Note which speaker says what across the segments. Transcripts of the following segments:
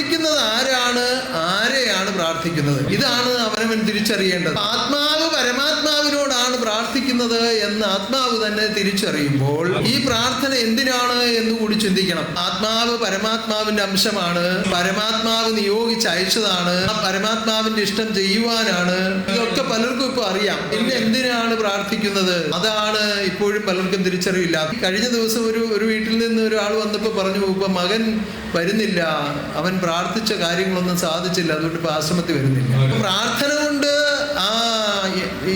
Speaker 1: പ്രാർത്ഥിക്കുന്നത് ആരെയാണ് പ്രാർത്ഥിക്കുന്നത്? ഇതാണ് അവനവൻ തിരിച്ചറിയേണ്ടത്. ആത്മാവ് പരമാത്മാവിനോടാണ് പ്രാർത്ഥിക്കുന്നത് എന്ന് ആത്മാവ് തന്നെ തിരിച്ചറിയുമ്പോൾ ഈ പ്രാർത്ഥന എന്തിനാണ് എന്ന് കൂടി ചിന്തിക്കണം. ആത്മാവ് പരമാത്മാവിന്റെ അംശമാണ്, പരമാത്മാവ് നിയോഗിച്ച് അയച്ചതാണ്, ആ പരമാത്മാവിന്റെ ഇഷ്ടം ചെയ്യുവാനാണ്. ഇതൊക്കെ പലർക്കും ഇപ്പൊ അറിയാം. പിന്നെ എന്തിനാണ് പ്രാർത്ഥിക്കുന്നത്? അതാണ് ഇപ്പോഴും പലർക്കും തിരിച്ചറിയില്ല. കഴിഞ്ഞ ദിവസം ഒരു വീട്ടിൽ നിന്ന് ഒരാൾ വന്നപ്പോൾ പറഞ്ഞു, ഇപ്പൊ മകൻ വരുന്നില്ല, അവൻ പ്രാർത്ഥിച്ച കാര്യങ്ങളൊന്നും സാധിച്ചില്ല, അതുകൊണ്ട് ഇപ്പൊ ആശ്രമത്തിൽ വരുന്നില്ല. പ്രാർത്ഥന കൊണ്ട്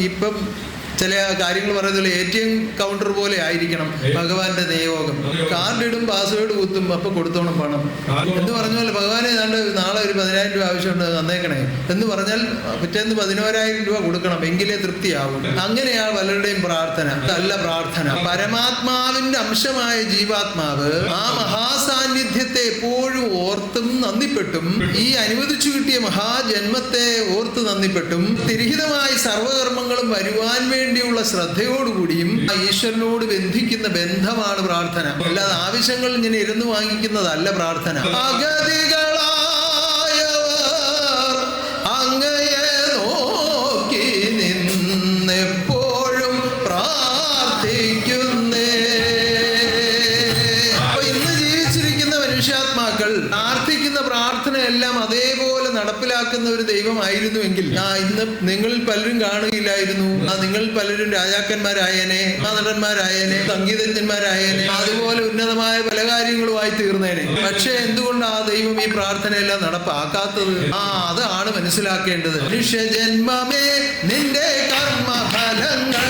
Speaker 1: ഇപ്പം ചില കാര്യങ്ങൾ പറയുന്നത് ATM കൗണ്ടർ പോലെ ആയിരിക്കണം ഭഗവാന്റെ നിയോഗം. കാർഡ് ഇടും, പാസ്വേഡ് കുത്തും, അപ്പൊ കൊടുത്തോണം പണം എന്ന് പറഞ്ഞ പോലെ ഭഗവാനെ നാളെ ഒരു 10,000 രൂപ ആവശ്യമുണ്ട്, തന്നേക്കണേ എന്ന് പറഞ്ഞാൽ പിറ്റേന്ന് 11,000 രൂപ കൊടുക്കണം, എങ്കിലേ തൃപ്തിയാവും. അങ്ങനെയാണ് പലരുടെയും പ്രാർത്ഥന. അതല്ല പ്രാർത്ഥന. പരമാത്മാവിന്റെ അംശമായ ജീവാത്മാവ് ആ മഹാസാന്നിധ്യത്തെ എപ്പോഴും ഓർത്തും നന്ദിപ്പെട്ടും, ഈ അനുവദിച്ചു കിട്ടിയ മഹാജന്മത്തെ ഓർത്ത് നന്ദിപ്പെട്ടും, തിരിഹിതമായി സർവകർമ്മങ്ങളും വരുവാൻ വേണ്ടിയുള്ള ശ്രദ്ധയോടുകൂടിയും ഈശ്വരനോട് ബന്ധിക്കുന്ന ബന്ധമാണ് പ്രാർത്ഥന. അല്ലാതെ ആവശ്യങ്ങൾ ഇങ്ങനെ ഇരുന്ന് വാങ്ങിക്കുന്നതല്ല പ്രാർത്ഥന. അഗതികളായവർ അങ്ങയെ നോക്കി നിന്നെപ്പോഴും പ്രാർത്ഥിക്കുന്നേ. അപ്പൊ ഇന്ന് ജീവിച്ചിരിക്കുന്ന മനുഷ്യാത്മാക്കൾ പ്രാർത്ഥിക്കുന്ന പ്രാർത്ഥനയെല്ലാം അതേപോലെ നടപ്പിലാക്കുന്ന ഒരു ദൈവമായിരുന്നുവെങ്കിൽ ഇന്ന് നിങ്ങളിൽ പലരും കാണുകയില്ലായിരുന്നു. നിങ്ങളിൽ പലരും രാജാക്കന്മാരായേനെ, നടന്മാരായേനെ, സംഗീതജ്ഞന്മാരായേനെ, അതുപോലെ ഉന്നതമായ പല കാര്യങ്ങളുമായി തീർന്നേനെ. പക്ഷെ എന്തുകൊണ്ട് ആ ദൈവം ഈ പ്രാർത്ഥനയെല്ലാം നടപ്പാക്കാത്തത്? അതാണ് മനസ്സിലാക്കേണ്ടത്. മനുഷ്യജന്മമേ നിന്റെ കർമ്മഫലങ്ങൾ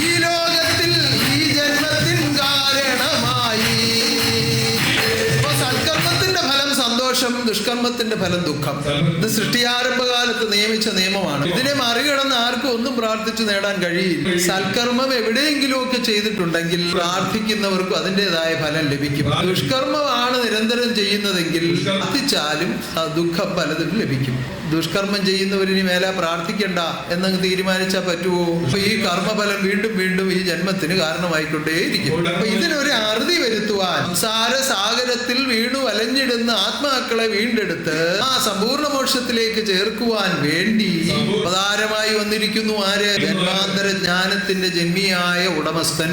Speaker 1: ഈ ലോകത്തിൽ ഈ ജന്മത്തിൻ കാരണമായി. സൽക്കർമ്മത്തിന്റെ ഫലം സന്തോഷം, ദുഷ്കർമ്മത്തിന്റെ ഫലം ദുഃഖം. ഇത് സൃഷ്ടിയാരംഭകാലത്ത് നിയമിച്ച നിയമമാണ്. ഇതിനെ മറികടന്ന് ആർക്കും ഒന്നും പ്രാർത്ഥിച്ചു നേടാൻ കഴിയില്ല. സൽക്കർമ്മം എവിടെയെങ്കിലും ഒക്കെ ചെയ്തിട്ടുണ്ടെങ്കിൽ പ്രാർത്ഥിക്കുന്നവർക്കും അതിൻ്റെതായ ഫലം ലഭിക്കും. ദുഷ്കർമ്മമാണ് നിരന്തരം ചെയ്യുന്നതെങ്കിൽ പ്രാർത്ഥിച്ചാലും ദുഃഖം പലതും ലഭിക്കും. ദുഷ്കർമ്മം ചെയ്യുന്നവരിനി മേലെ പ്രാർത്ഥിക്കണ്ട എന്നങ്ങ് തീരുമാനിച്ചാൽ പറ്റുമോ? അപ്പൊ ഈ കർമ്മഫലം വീണ്ടും വീണ്ടും ഈ ജന്മത്തിന് കാരണമായിക്കൊണ്ടേയിരിക്കും. അപ്പൊ ഇതിനൊരു അറുതി വരുത്തുവാൻ സാരസാഗരത്തിൽ വീണു വലഞ്ഞിടുന്ന ആത്മാക്കളെ വീണ്ടെടുത്ത് ആ സമ്പൂർണ്ണ മോക്ഷത്തിലേക്ക് ചേർക്കുവാൻ വേണ്ടി അവതാരമായി വന്നിരിക്കുന്നു ആര്? ജന്മാന്തര ജ്ഞാനത്തിന്റെ ജന്മിയായ ഉടമസ്ഥൻ.